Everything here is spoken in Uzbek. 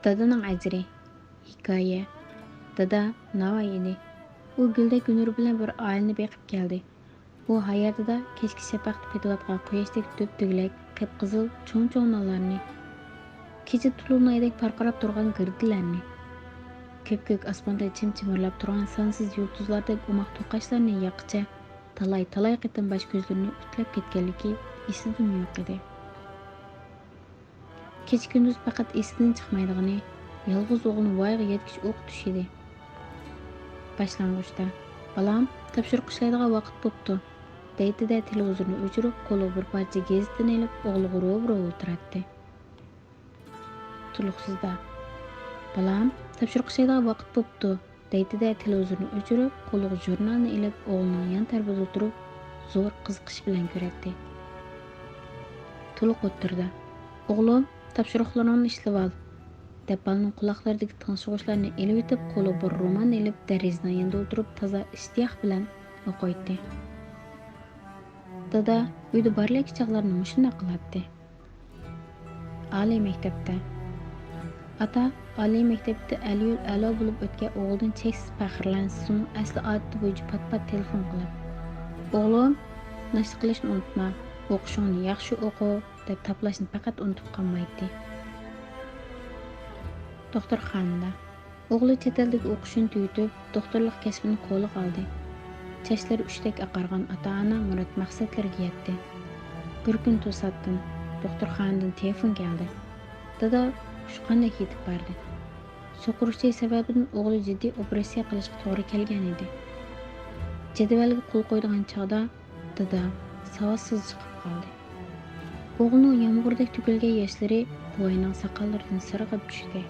Dadaning ajri. Hikoya. Dada navoiy edi. U guldek Günür bilan bir oilani beqib keldi. U hayotida kechki shafaqda petayotgan quyoshdek to'p-to'g'lak, qip-qizil cho'ng-cho'ng nonlarni, kecha tulumlaydek parqirab turgan girdilarni, ko'k-ko'k osmonda chim-chimirlab turgan sonsiz yulduzlardek umoq to'qashlarni yoqicha talay-talay qitim bosh ko'zlarini utlab ketganligi esidan yo'q edi. Kecha kunduz faqat esidan chiqmaydigani yolg'iz o'g'lini voyaga yetkish o'qitish edi. Boshlang'uchda balam topshiriq ishlaydigan vaqt bo'pti deydi-da televizorni o'chirib qo'liga bir parcha gazetani ilib o'g'liga ro'baro o'tiradi. Tuluqsizda balam topshiriq ishlaydigan vaqt bo'pti deydi-da televizorni o'chirib qo'liga jurnalni ilib o'g'lining yon tarafida o'tirib zo'r qiziqish bilan ko'radi. Tuluq o'tirdi. O'g'lim topshiriqlaringni ishlab ol deb balaning quloqlaridagi tingshug'ishlarni ilib etib qo'liga bir roman ilib derazaning yonida o'tirib toza ishtiyoq bilan o'qiydi. Dada uyda barlik chog'larni shunday qiladi. Oliy maktabda ata oliy maktabda aliyul a'lo bo'lib o'tgan o'g'lidan cheksiz faxrlansin, asli odati bo'yicha pat-pat telefon qilib o'g'lim nashri qilishni unutma, o'qishingni yaxshi o'qi deb taplashni faqat unutib qolmaydi. Doktorxonada o'g'li chet eldagi o'qishini tugatib doktorlik kasbini qo'liga oldi. Chachlari uchdek oqargan ota-ona murod maqsadlariga yetdi. Bir kun to'satdan doktorxonadan telefon keldi. Dada qanday yetib bordi. So'qirish sababidan o'g'li jiddiy operatsiya qilishga to'g'ri kelgan edi. Jadvalga qo'l qo'ydigan chog'da dada savodsiz chiqib qoldi. O'g'lining yomg'irda to'kilgan yoshlari buvayning soqollaridan sirg'ib tushdi.